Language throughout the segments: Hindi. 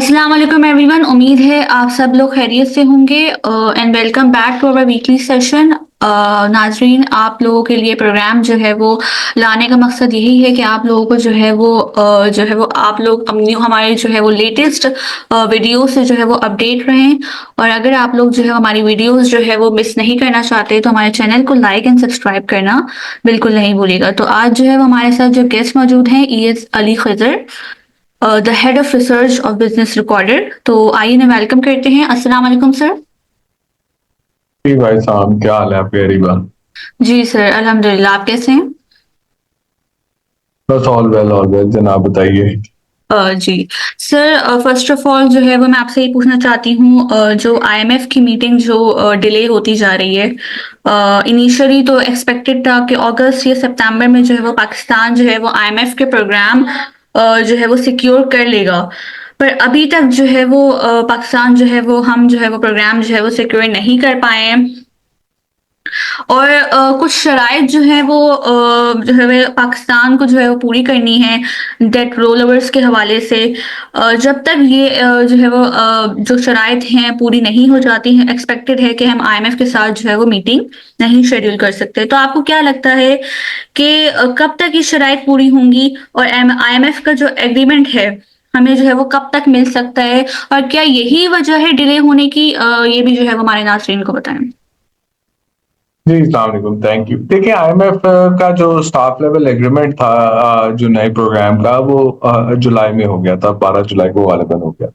अस्सलाम वालेकुम एवरीवन। उम्मीद है आप सब लोग खैरियत से होंगे and welcome back to our weekly session. नाजरीन, आप लोगों के लिए प्रोग्राम जो है वो लाने का मकसद यही है कि आप लोगों को जो है वो आप लोग अपनी हमारे जो है वो लेटेस्ट वीडियो से जो है वो अपडेट रहें। और अगर आप लोग जो है हमारी वीडियोस जो है वो मिस नहीं करना चाहते तो हमारे चैनल को लाइक एंड सब्सक्राइब करना बिल्कुल नहीं भूलिएगा। तो आज जो है वो हमारे साथ जो गेस्ट मौजूद हैं ES Ali Khajar, the head of research of Business Recorder. तो आइए ना वेलकम करते हैं। अस्सलाम वालेकुम सर। जी भाई साहब, क्या हाल है आपके अरीबा? जी सर, अल्हम्दुलिल्लाह। आप कैसे हैं? बस ऑल वेल जनाब, बताइए। जी सर, फर्स्ट ऑफ ऑल जो है वो मैं आपसे ये पूछना चाहती हूँ, जो IMF की मीटिंग जो डिले होती जा रही है। इनिशियली तो एक्सपेक्टेड था कि अगस्त या सितंबर में जो है वो पाकिस्तान जो है वो IMF के प्रोग्राम जो है वो सिक्योर कर लेगा। पर अभी तक जो है वो पाकिस्तान जो है वो हम जो है वो प्रोग्राम जो है वो सिक्योर नहीं कर पाए हैं। और कुछ शराइत जो है वो जो है वे पाकिस्तान को जो है वो पूरी करनी है डेट रोल ओवर्स के हवाले से। जब तक ये जो है वो जो शराइत हैं पूरी नहीं हो जाती हैं, एक्सपेक्टेड है कि हम IMF के साथ जो है वो मीटिंग नहीं शेड्यूल कर सकते। तो आपको क्या लगता है कि कब तक ये शराइत पूरी होंगी और IMF का जो एग्रीमेंट है हमें जो है वो कब तक मिल सकता है? और क्या यही वजह है डिले होने की? ये भी जो है वो हमारे नाज़रीन को बताएं। जी अस्सलाम वालेकुम, थैंक यू। देखिए, आईएमएफ का जो स्टाफ लेवल एग्रीमेंट था जो नए प्रोग्राम का, वो जुलाई में हो गया था, 12 जुलाई को गालिबन हो गया।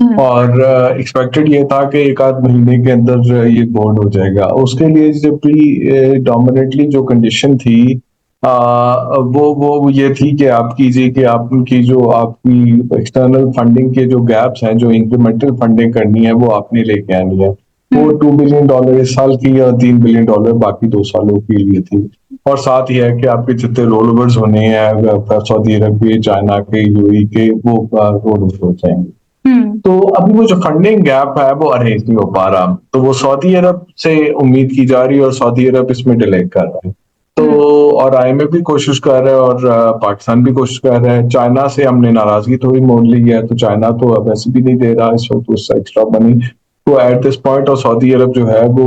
हम्म। और एक्सपेक्टेड ये था कि एक आध महीने के अंदर ये बोर्ड हो जाएगा। उसके लिए जो प्री डोमिनेटली जो कंडीशन थी, वो ये थी कि आप कीजिए कि आपकी जो आपकी एक्सटर्नल फंडिंग के जो गैप्स हैं, जो इंक्रीमेंटल फंडिंग करनी है, वो आपने लेके आनी है। वो हम्म। $2 बिलियन इस साल की और $3 बिलियन बाकी 2 सालों के लिए थी। और साथ ही है कि आपके जितने रोल ओवर्स होने हैं सऊदी अरब के, चाइना के, यूएई के, वो रोल ओवर हो जाएंगे। हम्म। तो अभी वो जो फंडिंग गैप है वो अरेंज नहीं हो पा रहा, तो वो सऊदी अरब से उम्मीद की जा रही है और सऊदी अरब इसमें डिले कर रहा है। तो हुँ, और आईएमएफ भी कोशिश कर रहा है और पाकिस्तान भी कोशिश कर रहा है। चाइना से हमने नाराजगी थोड़ी मोड़ ली है, तो चाइना तो अब वैसे भी नहीं दे रहा इस वक्त उससे एक्स्ट्रा मनी। तो एट दिस पॉइंट और सऊदी अरब जो है वो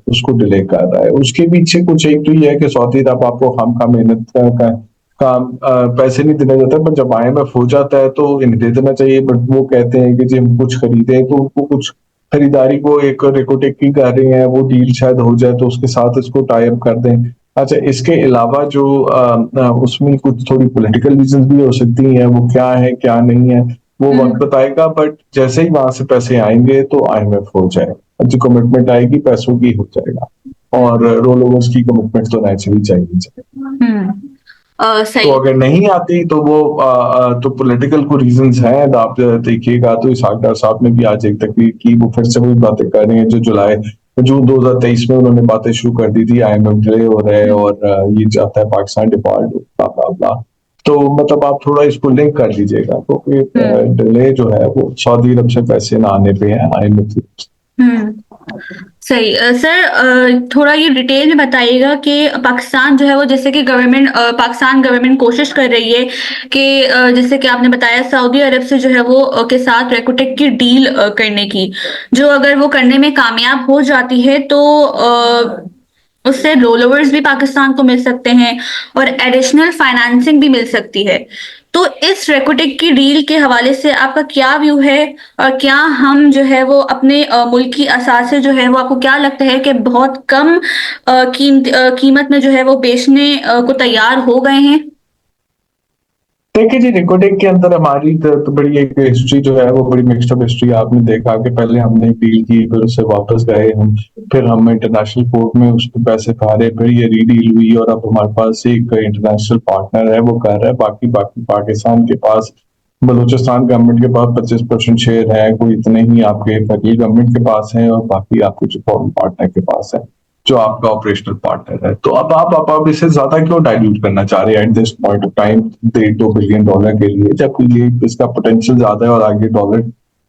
उसको डिले कर रहा है। उसके पीछे कुछ एक तो ये है कि सऊदी अरब आपको खामखा मेहनत का काम पैसे नहीं देना चाहता, पर जब आईएमएफ हो जाता है तो इन्हें दे देना चाहिए। बट वो कहते हैं कि जी हम कुछ खरीदें, तो उनको कुछ खरीदारी को एक रेकोटेक की कर रहे हैं, वो डील शायद हो जाए तो उसके साथ इसको टाई अप कर दें। अच्छा, इसके अलावा जो उसमें कुछ थोड़ी पॉलिटिकल रीजंस भी हो सकती हैं, वो क्या है क्या नहीं है वो वक्त हुँ, बताएगा। बट जैसे ही वहां से पैसे आएंगे तो आईएमएफ हो जाएगा, जो कमिटमेंट आएगी पैसों की हो जाएगा। हुँ, और रोल ओवर्स की कमिटमेंट तो नेचुरली चाहिए। हुँ। तो सही। अगर नहीं आती तो वो तो पॉलिटिकल को रीजंस हैं। तो आप देखिएगा तो इसहाक डार साहब ने भी आज एक तकरीर की, वो फिर से वही बातें कर रहे हैं जो जून 2023 में उन्होंने बातें शुरू कर दी थी। आईएमएफ डिले हो रहे हैं हुँ, और ये चाहता है पाकिस्तान डिफॉल्ट हो, ब्ला ब्ला ब्ला। तो मतलब आप थोड़ा इसको लिंक कर लीजिएगा, तो हुँ, डिले जो है वो सऊदी अरब से पैसे ना आने पे है, आईएमएफ से। हुँ। सही। सर, थोड़ा ये डिटेल में बताइएगा कि पाकिस्तान जो है वो जैसे कि पाकिस्तान गवर्नमेंट कोशिश कर रही है कि जैसे कि आपने बताया सऊदी अरब से जो है वो के साथ रेकोटेक की डील करने की, जो अगर वो करने में कामयाब हो जाती है तो उससे रोल ओवर्स भी पाकिस्तान को मिल सकते हैं और एडिशनल फाइनेंसिंग भी मिल सकती है। तो इस रेकोटेक की डील के हवाले से आपका क्या व्यू है? और क्या हम जो है वो अपने मुल्क की असासे जो है वो आपको क्या लगता है कि बहुत कम कीमत में जो है वो बेचने को तैयार हो गए हैं? देखिए जी, रिकोडेक के अंदर हमारी तो बड़ी एक हिस्ट्री जो है वो बड़ी मिक्स्ड अप हिस्ट्री। आपने देखा कि पहले हमने डील की, फिर उससे वापस गए हम, फिर हम इंटरनेशनल कोर्ट में उस पे पैसे हारे, फिर ये रीडील हुई और अब हमारे पास एक इंटरनेशनल पार्टनर है, वो कर रहा है। बाकी बाकी पाकिस्तान के पास, बलूचिस्तान गवर्नमेंट के पास 25% शेयर है, कोई इतने ही आपके फकीर गवर्नमेंट के पास है, और बाकी आपके जो फॉरेन पार्टनर के पास है, जो आपका ऑपरेशनल पार्टनर है। तो अब आप इसे ज्यादा क्यों डाइल्यूट करना चाह रहे हैं at this point of time, $1.2 billion के लिए, जबकि ये इसका पोटेंशियल ज्यादा है और आगे डॉलर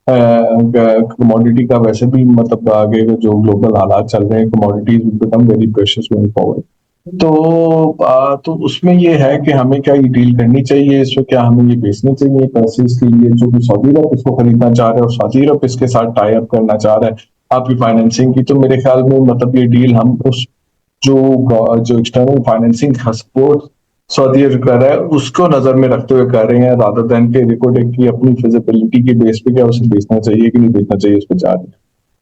कमोडिटी का वैसे भी मतलब आगे जो ग्लोबल हालात चल रहे हैं, commodities will become very precious going forward. तो उसमें ये है कि हमें क्या ये डील करनी चाहिए, इसमें क्या हमें ये बेचनी चाहिए पैसे इसके लिए, जो कि सऊदी अरब इसको खरीदना चाह रहा है और सऊदी अरब इसके साथ टाई अप करना चाह रहा है आपकी फाइनेंसिंग की। तो मेरे ख्याल में मतलब ये डील हम उस जो एक्सटर्नल फाइनेंसिंग का सपोर्ट सऊदी अरब कर रहा है उसको नजर में रखते हुए कर रहे हैं, रादर देन के रिकॉर्ड की अपनी फिजिबिलिटी के बेस पे क्या उसे बेचना चाहिए कि नहीं बेचना चाहिए उस पर जा रहे हैं।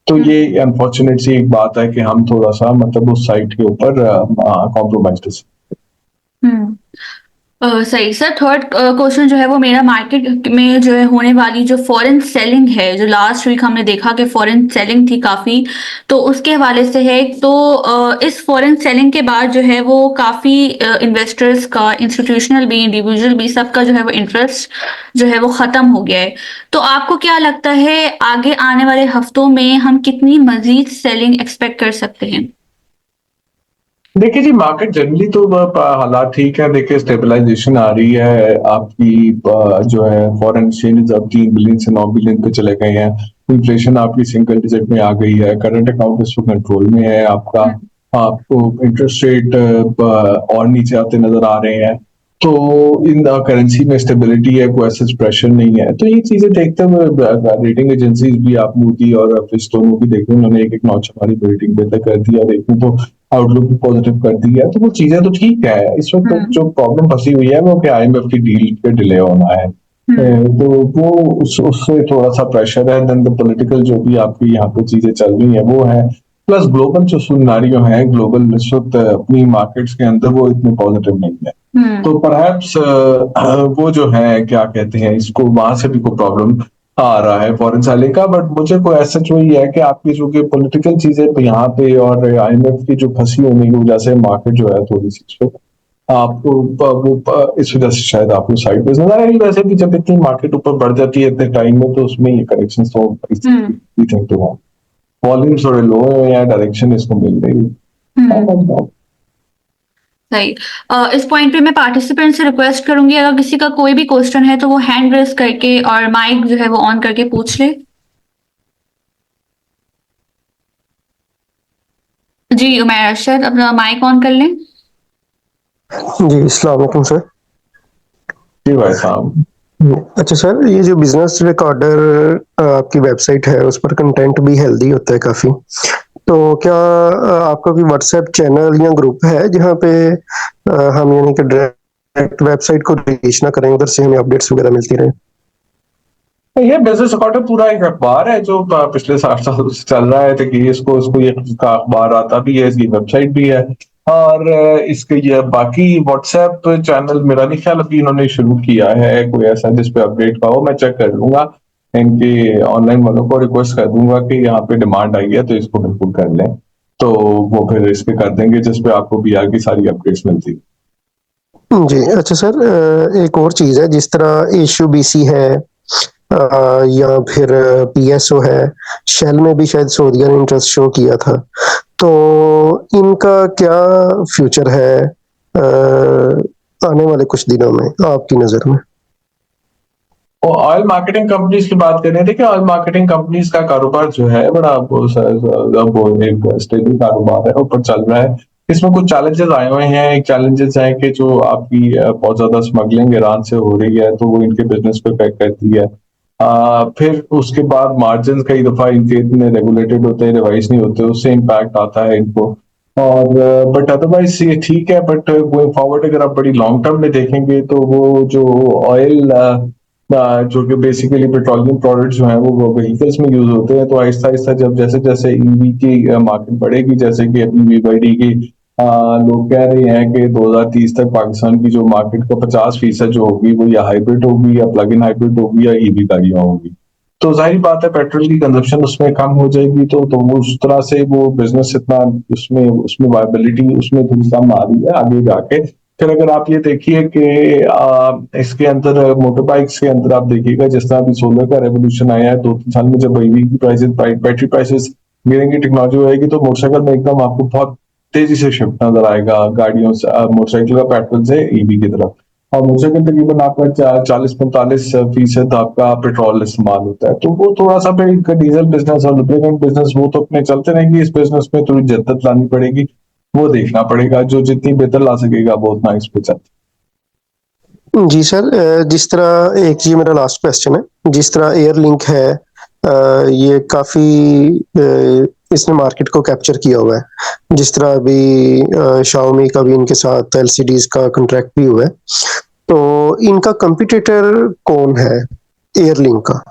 तो ये अनफॉर्चुनेट सी एक बात है कि हम थोड़ा-सा मतलब उस साइट के ऊपर कॉम्प्रोमाइज़ कर हम्म। सही सर। थर्ड क्वेश्चन जो है वो मेरा मार्केट में जो है होने वाली जो फॉरेन सेलिंग है, जो लास्ट वीक हमने देखा कि फॉरेन सेलिंग थी काफ़ी, तो उसके हवाले से है। तो इस फॉरेन सेलिंग के बाद जो है वो काफ़ी इन्वेस्टर्स का, इंस्टीट्यूशनल भी इंडिविजुअल भी, सबका जो है वो इंटरेस्ट जो है वो ख़त्म हो गया है। तो आपको क्या लगता है आगे आने वाले हफ्तों में हम कितनी मजीद सेलिंग एक्सपेक्ट कर सकते हैं? देखिए जी, मार्केट जनरली तो हालात ठीक है। देखिए स्टेबलाइजेशन आ रही है आपकी, जो है फॉरेन एक्सचेंज अब 3 बिलियन से 9 बिलियन पे चले गए हैं। इन्फ्लेशन आपकी सिंगल डिजिट में आ गई है। करंट अकाउंट इस वक्त कंट्रोल में है आपका। हुँ, आपको इंटरेस्ट रेट और नीचे आते नजर आ रहे हैं। तो इन करेंसी में स्टेबिलिटी है, कोई ऐसा प्रेशर नहीं है। तो ये चीजें देखते हुए रेटिंग एजेंसीज भी, आप मूडी और फिच दोनों की देखें, उन्होंने एक नॉच हमारी रेटिंग बेहतर कर दी और एक में तो आउटलुक भी पॉजिटिव कर दी है। तो वो चीजें तो ठीक है। इस वक्त हुँ, जो प्रॉब्लम फंसी हुई है वो कि आईएमएफ की डील पे डिले होना है। हुँ, तो वो उससे थोड़ा सा प्रेशर है। देन द पॉलिटिकल जो भी आपकी यहाँ पे चीजें चल रही है वो है। प्लस ग्लोबल जो सिनेरियो है, ग्लोबल इस वक्त अपनी मार्केट्स के अंदर वो इतने पॉजिटिव नहीं है। हुँ, तो परहैप्स वो जो है क्या कहते हैं इसको, वहां से भी कोई प्रॉब्लम आ रहा है फॉरेन सेलिंग का। बट मुझे कोई ऐसा वही है कि आपकी जो कि पॉलिटिकल चीजें यहाँ पे और आईएमएफ की जो फंसी होने की वजह से मार्केट जो है थोड़ी सी इसको आपको इस वजह से शायद आपको साइड पे नजर आएगी। वैसे भी जब इतनी मार्केट ऊपर बढ़ जाती है इतने टाइम में तो उसमें ये करेक्शन तो हुँ, थिंक तो वॉल्यूम थोड़े लो है या डायरेक्शन इसको मिल रही हुँ। है। सही। इस पॉइंट पे मैं पार्टिसिपेंट से रिक्वेस्ट करूंगी, अगर किसी का कोई भी क्वेश्चन है तो वो हैंड रेस करके और माइक जो है वो ऑन करके पूछ ले। जी उमैर अरशद, अपना माइक ऑन कर लें। जी, अस्सलाम वालेकुम सर। जी भाई साहब। अच्छा सर, ये जो बिज़नेस रिकॉर्डर आपकी वेबसाइट है, उस पर कंटेंट भी हेल्दी होता है काफ़ी। तो क्या आपका कोई व्हाट्सएप चैनल या ग्रुप है जहाँ पे हम यानी कि डायरेक्ट वेबसाइट को रीच ना करें, उधर से हमें अपडेट्स वगैरह मिलती रहें? ये बिजनेस रिकॉर्डर पूरा एक अखबार है जो पिछले 60 साल से चल रहा है। तो कि इसको ये का अखबार आता भी है, इसकी वेबसाइट भी है। और इसके ये बाकी व्हाट्सएप चैनल मेरा नहीं ख्याल अभी इन्होंने शुरू किया है कोई ऐसा जिस पे अपडेट का हो। मैं चेक कर लूंगा, इनके ऑनलाइन वालों को रिक्वेस्ट कर दूंगा कि यहाँ पे डिमांड आई है तो इसको बिल्कुल कर लें। तो वो फिर इस पे कर देंगे जिस पे आपको बीआर की सारी अपडेट्स मिलती। जी, अच्छा सर, एक और चीज़ है, जिस तरह इश्यू बीसी है या फिर पीएसओ है, शेल में भी शायद सऊदीया ने इंटरेस्ट शो किया था। तो इनका क्या फ्यूचर है आने वाले कुछ दिनों में आपकी नज़र में? ऑयल मार्केटिंग कंपनीज की बात करें, देखिए ऑयल मार्केटिंग कंपनीज का कारोबार जो है बड़ा अब एक स्टेबल कारोबार है, ऊपर चल रहा है। इसमें कुछ चैलेंजेस आए हुए हैं। एक चैलेंजेस है कि जो आपकी बहुत ज्यादा स्मगलिंग ईरान से हो रही है तो वो इनके बिजनेस पे इफेक्ट करती है। फिर उसके बाद मार्जिन कई दफा इनके इतने रेगुलेटेड होते हैं, रिवाइज नहीं होते, उससे इम्पैक्ट आता है इनको। और बट अदरवाइज ये ठीक है। बट गोइंग फॉरवर्ड अगर आप बड़ी लॉन्ग टर्म में देखेंगे तो वो जो ऑयल जो कि बेसिकली पेट्रोलियम प्रोडक्ट्स जो हैं वो व्हीकल्स में यूज होते हैं। तो आहिस्ता आहिस्ता जब जैसे जैसे ईवी की मार्केट बढ़ेगी, जैसे कि अपनी बीवाईडी की लोग कह रहे हैं कि 2030 तक पाकिस्तान की जो मार्केट का 50% जो होगी वो या हाइब्रिड होगी या प्लग इन हाइब्रिड होगी या ईवी गाड़ियां होगी। तो जाहिर बात है पेट्रोल की कंजप्शन उसमें कम हो जाएगी। तो वो उस तरह से वो बिजनेस इतना उसमें उसमें वायबिलिटी उसमें थोड़ी कम आ रही है आगे जाके। फिर अगर आप ये देखिए कि इसके अंदर मोटर बाइक्स के अंदर आप देखिएगा जिस तरह अभी सोलर का रेवोल्यूशन आया है 2-3 साल में, जब ईवी की प्राइसेस बैटरी प्राइसेस गिरेंगी, टेक्नोलॉजी होएगी तो मोटरसाइकिल में एकदम आपको बहुत तेजी से शिफ्ट नजर आएगा गाड़ियों से, मोटरसाइकिल का पेट्रोल से ईवी की तरफ। और मोटरसाइकिल तकरीबन आपका 40-45% आपका पेट्रोल इस्तेमाल होता है। तो वो थोड़ा सा फिर डीजल बिजनेस और लुब्रिकेंट बिजनेस वो तो अपने चलते रहेंगे। इस बिजनेस में थोड़ी जद्दत लानी पड़ेगी। वो देखना पड़ेगा। जो जितनी बेहतर ला सकेगा वो उतना इस पे चल। जी सर, जिस तरह एक ये मेरा लास्ट क्वेश्चन है, जिस तरह एयरलिंक है, ये काफ़ी इसने मार्केट को कैप्चर किया हुआ है। जिस तरह अभी शाओमी का भी इनके साथ एलसीडीज का कॉन्ट्रैक्ट भी हुआ है, तो इनका कंपटीटर कौन है एयरलिंक का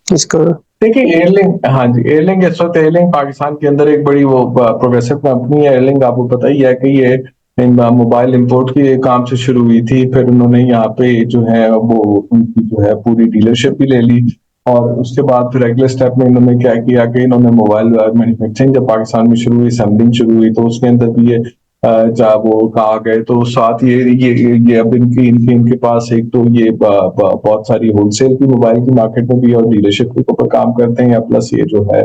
इसका? देखिए एयरलिंक, हाँ जी, एयरलिंक इस वक्त, एयरलिंक पाकिस्तान के अंदर एक बड़ी वो प्रोग्रेसिव कंपनी है। एयरलिंक आपको पता ही है कि ये मोबाइल इंपोर्ट के काम से शुरू हुई थी, फिर उन्होंने यहाँ पे जो है वो उनकी जो है पूरी डीलरशिप भी ले ली, और उसके बाद फिर अगले स्टेप में इन्होंने क्या किया कि इन्होंने मोबाइल मैन्युफैक्चरिंग जब पाकिस्तान में शुरू हुई, असेंबलिंग शुरू हुई, तो उसके अंदर भी ये जब वो कहा गए, तो साथ ये अब इनकी इनके इनके पास एक तो ये बहुत सारी होलसेल की मोबाइल की मार्केट में भी और डीलरशिप के ऊपर काम करते हैं, प्लस ये जो है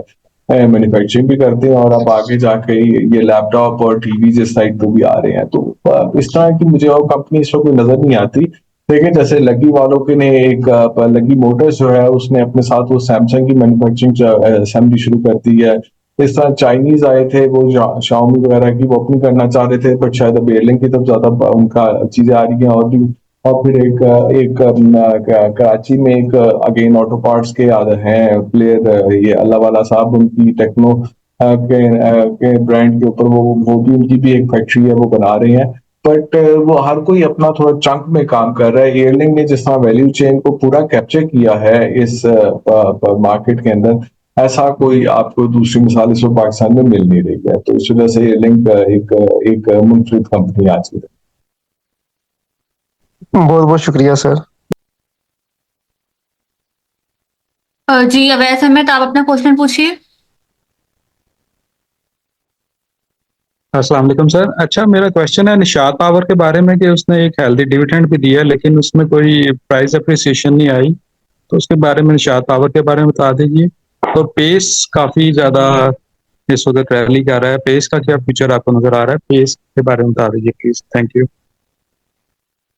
मैन्युफैक्चरिंग भी करते हैं, और अब आगे जाके ये लैपटॉप और टीवी इस साइड पे भी आ रहे हैं। तो इस तरह की मुझे और कंपनी इस वक्त कोई नजर नहीं आती। लेकिन जैसे लगी वालों के ने एक लगी मोटर्स जो है उसने अपने साथ वो सैमसंग की मैन्युफैक्चरिंग असेंबली शुरू कर दी है। इस तरह चाइनीज आए थे, वो शाओमी वगैरह की वो अपनी करना चाह रहे थे, बट शायद अब एयरलिंक की तरफ ज्यादा उनका चीजें आ रही हैं। और भी, और फिर एक एक कराची में एक अगेन ऑटो पार्ट्स के हैं प्लेयर, ये अल्लाह वाला साहब, उनकी टेक्नो के ब्रांड के ऊपर वो भी उनकी भी एक फैक्ट्री है, वो बना रहे हैं। बट वो हर कोई अपना थोड़ा चंक में काम कर रहा है। एयरलिंक ने जिस तरह वैल्यू चेन को पूरा कैप्चर किया है इस मार्केट के अंदर, ऐसा कोई आपको दूसरी मिसाल इस वक्त पाकिस्तान में मिल नहीं रही है। तो इस वजह से एयरलिंक एक मुनफरिद कंपनी आज की। बहुत बहुत शुक्रिया सर। जी अवैध समेत आप अपना क्वेश्चन पूछिए। अस्सलाम वालेकुम सर। अच्छा, मेरा क्वेश्चन है निशात पावर के बारे में कि उसने एक हेल्दी डिविडेंड भी दिया, लेकिन उसमें कोई प्राइस अप्रिसिएशन नहीं आई, तो उसके बारे में, निशात पावर के बारे में बता दीजिए। तो पेस काफी ज्यादा इस वक्त रैली कर रहा है, पेस का क्या फ्यूचर आपको नजर आ रहा है? पेस के बारे में बता दीजिए प्लीज, थैंक यू।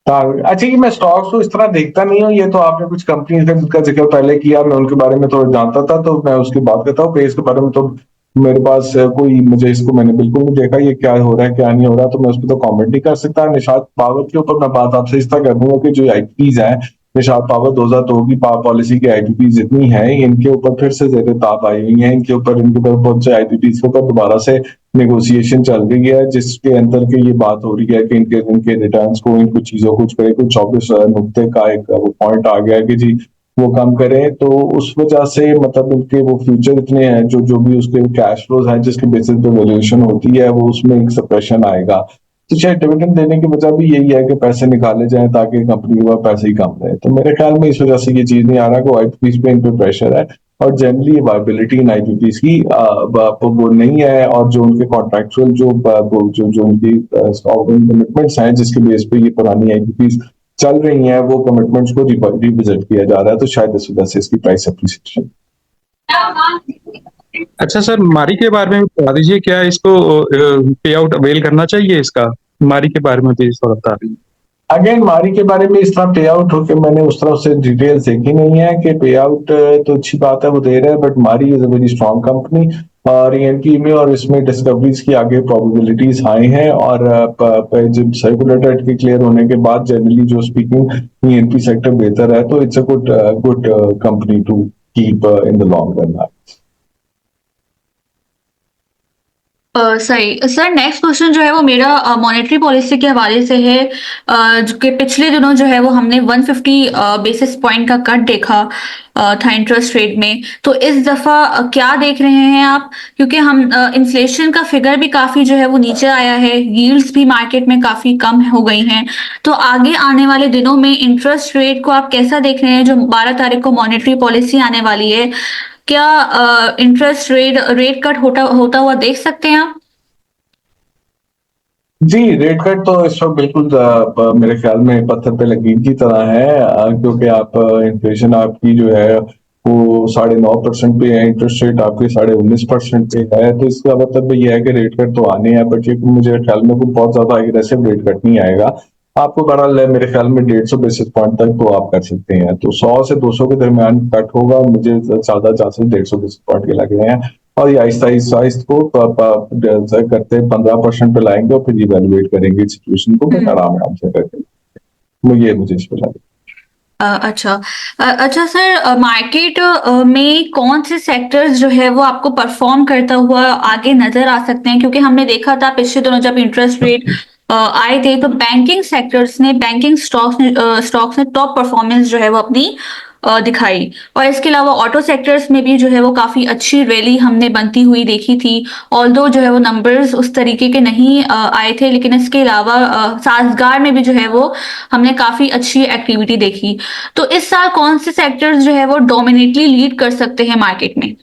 अच्छा, ये मैं स्टॉक्स को इस तरह देखता नहीं हूँ। ये तो आपने कुछ कंपनी का जिक्र पहले किया, मैं उनके बारे में थोड़ा जानता था, तो मैं उसकी बात करता हूँ। पेस के बारे में तो मेरे पास कोई, मुझे इसको मैंने बिल्कुल नहीं देखा ये क्या हो रहा है क्या नहीं हो रहा, तो मैं उस पर तो कमेंट नहीं कर सकता। निशात पावर के ऊपर मैं बात आपसे इस तरह कर दूंगा कि जो आईपीपीज हैं, निशात पावर 2002 की पावर पॉलिसी की आईपीपी जितनी है, इनके ऊपर फिर से जेर ताब आई हुई है। इनके ऊपर बहुत से आईपीपीज के ऊपर दोबारा से नेगोशिएशन चल रही है, जिसके अंदर के ये बात हो रही है कि इनके इनके रिटर्न्स को, इन कुछ चीजों को कुछ 24 नुकते का एक पॉइंट आ गया है कि जी वो कम करें। तो उस वजह से मतलब इनके वो फ्यूचर इतने हैं, जो भी उसके कैश फ्लोज हैं जिसके बेसिस पे वैल्यूएशन होती है, वो उसमें एक सप्रेशन आएगा। तो शायद डिविडेंड देने की वजह भी यही है कि पैसे निकाले जाएं ताकि कंपनी के पास पैसे ही कम रहे। तो मेरे ख्याल में इस वजह से ये चीज नहीं आ रहा कि आईपीपीज पे इन पे प्रेशर है, और जनरली वायबिलिटी इन आईपीपीज की वो नहीं है, और जो उनके कॉन्ट्रेक्चुअल जो उनकी कमिटमेंट्स हैं जिसके बेस पे ये पुरानी आईपीपीज चल रही हैं, वो कमिटमेंट्स को रिविजिट किया जा रहा है, तो शायद इस वजह से इसकी प्राइस अप्रिसिएशन। अच्छा सर, मारी के बारे में बता दीजिए, क्या इसको पे आउट अवेल करना चाहिए? इसका मारी के बारे में भी थोड़ा बता दीजिए। अगेन मारी के बारे में इस तरह पे आउट होके मैंने उस तरफ से डिटेल्स देखी नहीं है कि पे आउट तो अच्छी बात है वो दे रहा है, बट मारी is a very strong company, और ईएनपी में और इसमें डिस्कवरीज की आगे प्रोबेबिलिटीज हाई हैं, और जब सर्कुलेटर के क्लियर होने के बाद जनरली जो स्पीकिंग ईएनपी सेक्टर बेहतर है, तो it's a good company to keep in the long run. सही सर, नेक्स्ट क्वेश्चन जो है वो मेरा मॉनेटरी पॉलिसी के हवाले से है। जो कि पिछले दिनों जो है वो हमने 150 बेसिस पॉइंट का कट देखा था इंटरेस्ट रेट में। तो इस दफा क्या देख रहे हैं आप? क्योंकि हम इन्फ्लेशन का फिगर भी काफी जो है वो नीचे आया है, यील्ड्स भी मार्केट में काफी कम हो गई हैं। तो आगे आने वाले दिनों में इंटरेस्ट रेट को आप कैसा देख रहे हैं? जो 12 तारीख को मॉनेटरी पॉलिसी आने वाली है, क्या इंटरेस्ट रेट कट होता हुआ देख सकते हैं आप? जी, रेट कट तो इस वक्त बिल्कुल मेरे ख्याल में पत्थर पे लकीर की तरह है, क्योंकि आप इन्फ्लेशन आपकी जो है वो 9.5% पे है, इंटरेस्ट रेट आपके 19.5% पे है, तो इसका मतलब ये है कि रेट कट तो आने हैं, बट ये मुझे ख्याल में कोई बहुत ज्यादा एग्रेसिव रेट कट नहीं आएगा। आपको बहरहाल मेरे ख्याल में 150 बेसिस पॉइंट तक तो आप कर सकते हैं, तो 100 से 200 के दरमियान कट होगा। मुझे ज्यादा चांसेस 150 बेसिस पॉइंट के लग रहे हैं, और ये आहिस्ता आहिस्ता को करते 15% पे लाएंगे और फिर इवेलुएट करेंगे सिचुएशन को, फिर आराम से करके मुझे इस पर लगा। अच्छा अच्छा सर, मार्केट में कौन से सेक्टर्स जो है वो आपको परफॉर्म करता हुआ आगे नजर आ सकते हैं? क्योंकि हमने देखा था पिछले दिनों जब इंटरेस्ट रेट आए थे तो बैंकिंग सेक्टर्स ने, बैंकिंग स्टॉक्स ने टॉप परफॉर्मेंस जो है वो अपनी दिखाई। और इसके अलावा ऑटो सेक्टर्स में भी जो है वो काफी अच्छी रैली हमने बनती हुई देखी थी। ऑल्दो जो है वो नंबर्स उस तरीके के नहीं आए थे, लेकिन इसके अलावा साजगार में भी जो है वो हमने काफी अच्छी एक्टिविटी देखी। तो इस साल कौन से सेक्टर्स जो है वो डोमिनेटली लीड कर सकते हैं मार्केट में?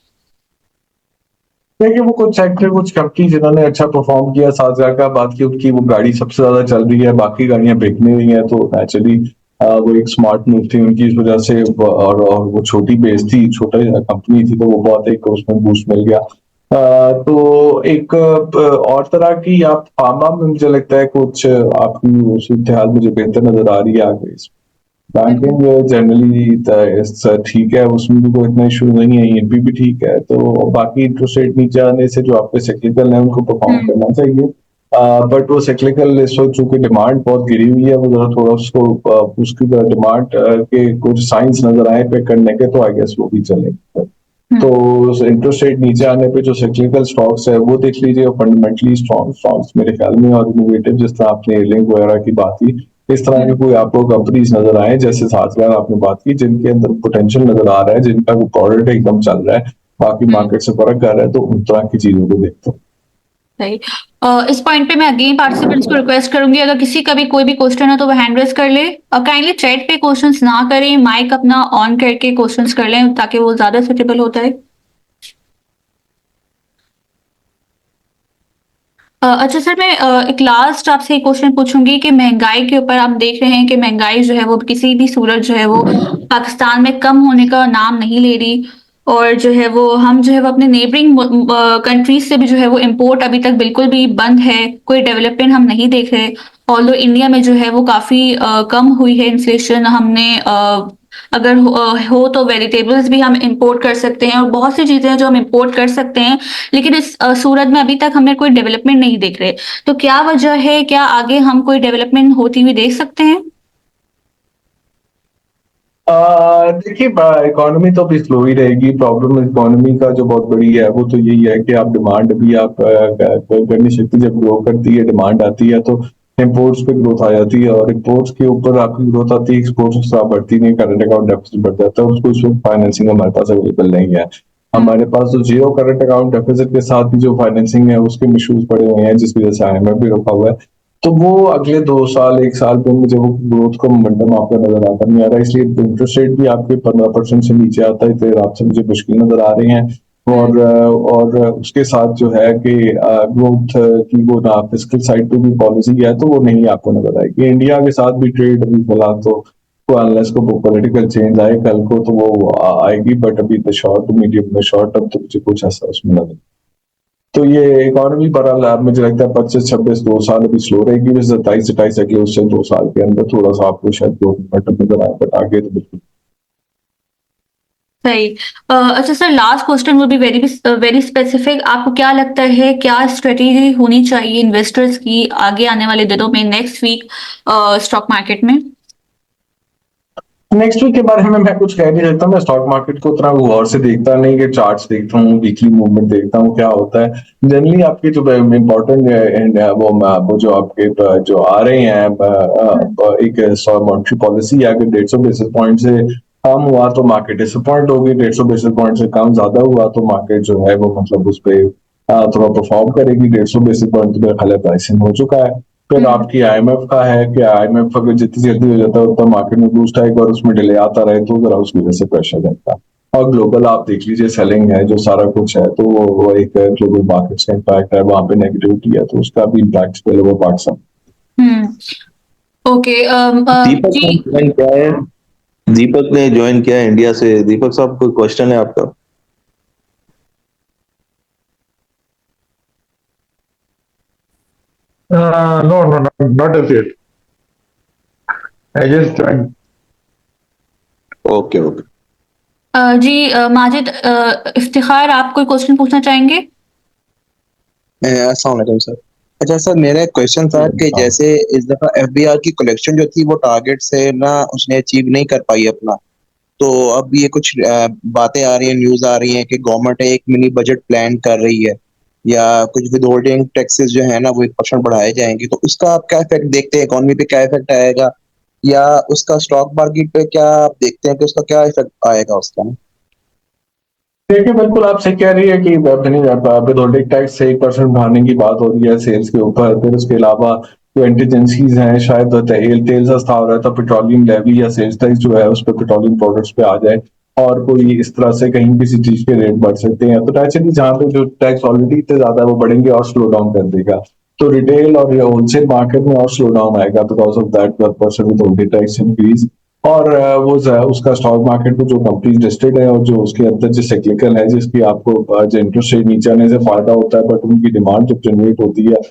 देखिए वो कुछ सेक्टर, कुछ कंपनी जिन्होंने अच्छा परफॉर्म किया, साजगार का बात की, उनकी वो गाड़ी सबसे ज्यादा चल रही है, बाकी गाड़ियां बिकनी हुई हैं, तो नेचुरली वो एक स्मार्ट मूव थी उनकी इस वजह से। और वो छोटी बेस थी, छोटा कंपनी थी, तो वो बहुत एक उसमें बूस्ट मिल गया। तो एक और तरह की आप फार्मा में मुझे लगता है कुछ आपकी सूरत हाल मुझे बेहतर नजर आ रही है आगे। बैंकिंग जनरली ठीक है, उसमें भी कोई इतना इशू नहीं है, ईएमपी भी ठीक है, तो बाकी इंटरेस्ट रेट नीचे आने से जो आपके साइक्लिकल है उनको परफॉर्म करना चाहिए। बट वो साइक्लिकल इस वक्त चूंकि डिमांड बहुत गिरी हुई है, वो जरा थोड़ा उसको उसकी डिमांड के कुछ साइंस नजर आए पे करने के, तो आई गेस वो भी चलेंगे। तो इंटरेस्ट रेट नीचे आने पे जो साइक्लिकल स्टॉक्स है वो देख लीजिए, और फंडामेंटली स्ट्रॉन्ग स्टॉक्स मेरे ख्याल में, और इनोवेटिव जिस तरह आपने एयरलिंक वगैरह की बात की, इस तरह के कोई आपको कंपनीज नजर आए जैसे साथगार आपने बात की, जिनके अंदर पोटेंशियल नजर आ रहा है, जिनका प्रोडक्ट एकदम चल रहा है, बाकी मार्केट से फर्क कर रहा है, तो उन तरह की चीजों को देखते हैं। सही। इस पॉइंट पे मैं अगेन पार्टिसिपेंट्स को रिक्वेस्ट करूंगी, अगर किसी का भी कोई भी क्वेश्चन है तो वो हैंड रेज कर ले। काइंडली चैट पे क्वेश्चंस ना करें, माइक अपना ऑन करके क्वेश्चंस कर लें ताकि वो ज्यादा सुटेबल होता है। अच्छा सर, मैं एक लास्ट आपसे एक क्वेश्चन पूछूंगी कि महंगाई के ऊपर आप देख रहे हैं कि महंगाई जो है वो किसी भी सूरत जो है वो पाकिस्तान में कम होने का नाम नहीं ले रही। और जो है वो हम जो है वो अपने नेबरिंग कंट्रीज से भी जो है वो इंपोर्ट अभी तक बिल्कुल भी बंद है, कोई डेवलपमेंट हम नहीं देख रहे। ऑल्दो इंडिया में जो है वो काफी कम हुई है इन्फ्लेशन। हमने अगर हो तो वेजिटेबल्स भी हम इंपोर्ट कर सकते हैं और बहुत सी चीजें हैं जो हम इंपोर्ट कर सकते हैं, लेकिन इस सूरत में अभी तक हमने कोई डेवलपमेंट नहीं देख रहे। तो क्या वजह है? क्या आगे हम कोई डेवलपमेंट होती हुई देख सकते हैं? देखिए इकोनॉमी तो अभी स्लो ही रहेगी। प्रॉब्लम इकोनॉमी का जो बहुत बड़ी है वो तो यही है कि आप डिमांड भी आप करनी शक्ति जब ग्रो करती है, डिमांड आती है, तो इम्पोर्ट्स पे ग्रोथ आ जाती है, और इम्पोर्ट्स के ऊपर आपकी ग्रोथ आती है, एक्सपोर्ट्स से बढ़ती नहीं, करंट अकाउंट डेफिसिट बढ़ जाता है, उसको इस वक्त फाइनेंसिंग हमारे पास अवेलेबल नहीं है। हमारे पास तो जीरो करंट अकाउंट डेफिसिट के साथ भी जो फाइनेंसिंग है उसके इश्यूज पड़े हुए हैं, जिसकी वजह से आईएमएफ भी रुका हुआ है। तो वो अगले 2 साल 1 साल पे मुझे वो ग्रोथ का मोमेंटम आपका नजर आता नहीं आ रहा, इसलिए इंटरेस्ट रेट भी आपके 15% से नीचे आता है, तो आपसे मुझे मुश्किल नजर आ रही है। और उसके साथ जो है कि ग्रोथ की वो ना फिस्कल साइड पे भी पॉलिसी है, तो वो नहीं आपको नजर आएगी। इंडिया के साथ भी ट्रेड अभी फिलहाल तो अनलेस को पॉलिटिकल चेंज आए कल को, तो वो आएगी, बट अभी द शॉर्ट मीडियम में शॉर्ट टर्म तो मुझे कुछ ऐसा उसमें नजर। तो ये इकोनॉमी बहरहाल मुझे लगता है 25-26 2 साल अभी स्लो रहेगी, बस 27-28 अगले उससे 2 साल के अंदर थोड़ा सा आपको शायद ग्रोथ नजर आए, बट आगे तो बिल्कुल। सही। अच्छा sir, last question will be very very specific. आपको क्या लगता है क्या स्ट्रेटेजी होनी चाहिए इन्वेस्टर्स की आगे आने वाले दिनों में, नेक्स्ट वीक स्टॉक मार्केट में? नेक्स्ट वीक के बारे में मैं कुछ कह नहीं सकता। मैं स्टॉक मार्केट को उतना गौर से देखता नहीं, कि चार्ट्स देखता हूँ, वीकली मूवमेंट देखता हूँ क्या होता है। जनरली आपके जो इम्पोर्टेंट वो जो आपके जो आ रहे हैं एक मॉनेटरी पॉलिसी है, अगर 150 बेसिस पॉइंट से कम हुआ तो मार्केट डिसअपॉइंट होगी, 150 बेसिस पॉइंट से कम ज्यादा हुआ तो मार्केट जो है वो मतलब उस पर थोड़ा परफॉर्म करेगी। 150 बेसिस पॉइंट तो मेरा ख्याल है प्राइसिंग हो चुका है। फिर आपकी आईएमएफ का है कि आईएमएफ अगर जितनी जल्दी हो जाता है उतना मार्केट में बूस्ट आएगा, और उसमें डिले आता रहे तो जरा उसकी वजह से प्रेशर रहता है। और ग्लोबल आप देख लीजिए, सेलिंग है जो सारा कुछ है, तो वो एक ग्लोबल मार्केट्स का इम्पैक्ट है, वहां पे नेगेटिविटी है, तो उसका भी impact over Pakistan. Okay. Deepak ji. ने ज्वाइन किया है। दीपक ने ज्वाइन किया है इंडिया से। दीपक साहब, कोई क्वेश्चन है आपका? No, no, no, not as yet. I just joined. Okay okay. जी माजिद इफ्तिखार आप कोई क्वेश्चन पूछना चाहेंगे? अस्सलाम वालेकुम सर। अच्छा सर, मेरा एक क्वेश्चन था कि हाँ। जैसे इस दफ़ा एफबीआर की कलेक्शन जो थी वो टारगेट से ना उसने अचीव नहीं कर पाई अपना। तो अब ये कुछ बातें आ रही हैं, न्यूज़ आ रही हैं कि गवर्नमेंट एक मिनी बजट प्लान कर रही है या कुछ विदहोल्डिंग टैक्सेस जो है ना वो 1% बढ़ाए जाएंगे। तो उसका आप क्या इफेक्ट देखते हैं, इकोनॉमी पे क्या इफेक्ट आएगा या उसका स्टॉक मार्केट पे क्या आप देखते हैं कि उसका क्या इफेक्ट आएगा उसका ना? देखिए, बिल्कुल आप सही कह रही है कि विथहोल्डिंग टैक्स से 1% बढ़ाने की बात हो रही है सेल्स के ऊपर। फिर उसके अलावा जो एंटीजेंसीज हैं, शायद तेल सस्ता हो रहा है तो पेट्रोलियम लेवी या सेल्स टैक्स जो है उस पर पेट्रोलियम प्रोडक्ट्स पे आ जाए और कोई इस तरह से कहीं किसी चीज के रेट बढ़ सकते हैं, तो नेचुरली जहाँ पे जो टैक्स ऑलरेडी इतने ज्यादा है वो बढ़ेंगे और स्लो डाउन कर देगा। तो रिटेल और होलसेल मार्केट में और स्लो डाउन आएगा because of that person withholding tax increase. और उसका स्टॉक मार्केट में जो कंपनीज लिस्टेड है और जो उसके अंदर जो साइक्लिकल है जिसकी आपको जो इंटरेस्ट रेट नीचे आने से फायदा होता है, बट उनकी डिमांड जब जनरेट होती है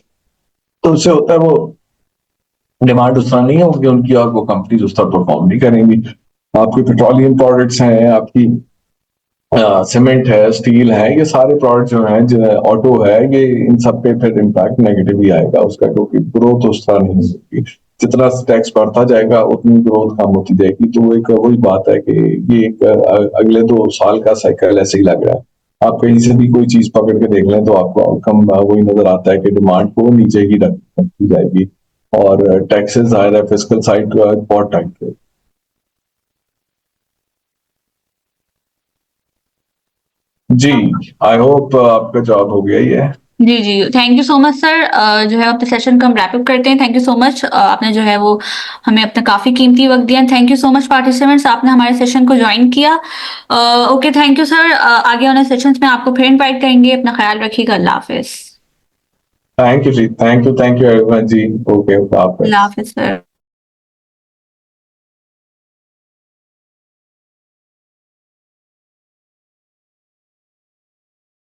तो उससे होता है वो डिमांड उस तरह नहीं होगी उनकी और वो कंपनीज उस तरह परफॉर्म नहीं करेंगी। आपकी पेट्रोलियम प्रोडक्ट्स हैं, आपकी सीमेंट है, स्टील है, ये सारे प्रोडक्ट जो हैं, जो ऑटो है, ये इन सब पे फिर इम्पैक्ट नेगेटिव ही आएगा उसका, क्योंकि ग्रोथ उस तरह नहीं होगी। जितना टैक्स बढ़ता जाएगा उतनी ग्रोथ कम होती जाएगी। तो एक वही बात है कि ये एक अगले 2 साल का साइकिल ऐसे ही लग रहा है। आप कहीं से भी कोई चीज पकड़ के देख लें तो आपको आउटकम वही नजर आता है कि डिमांड को नीचे ही रखी जाएगी और टैक्सेस जाहिर है फिस्कल साइड बहुत टाइट है। जी, आई होप आपका जवाब हो गया ही है। जी, जी। Thank you so much sir. जो है अपने सेशन को हम रैप अप करते हैं। Thank you so much. आपने जो है वो हमें अपना काफ़ी कीमती वक़्त दिया। Thank you so much participants, आपने हमारे सेशन को जॉइन किया। Okay, thank you sir. आगे आने सेशंस में आपको फिर इनवाइट करेंगे। अपना ख़्याल रखिएगा। अल्लाह हाफ़िज़। थैंक यू जी, थैंक यू एवरीवन जी। ओके, अल्लाह हाफ़िज़ सर।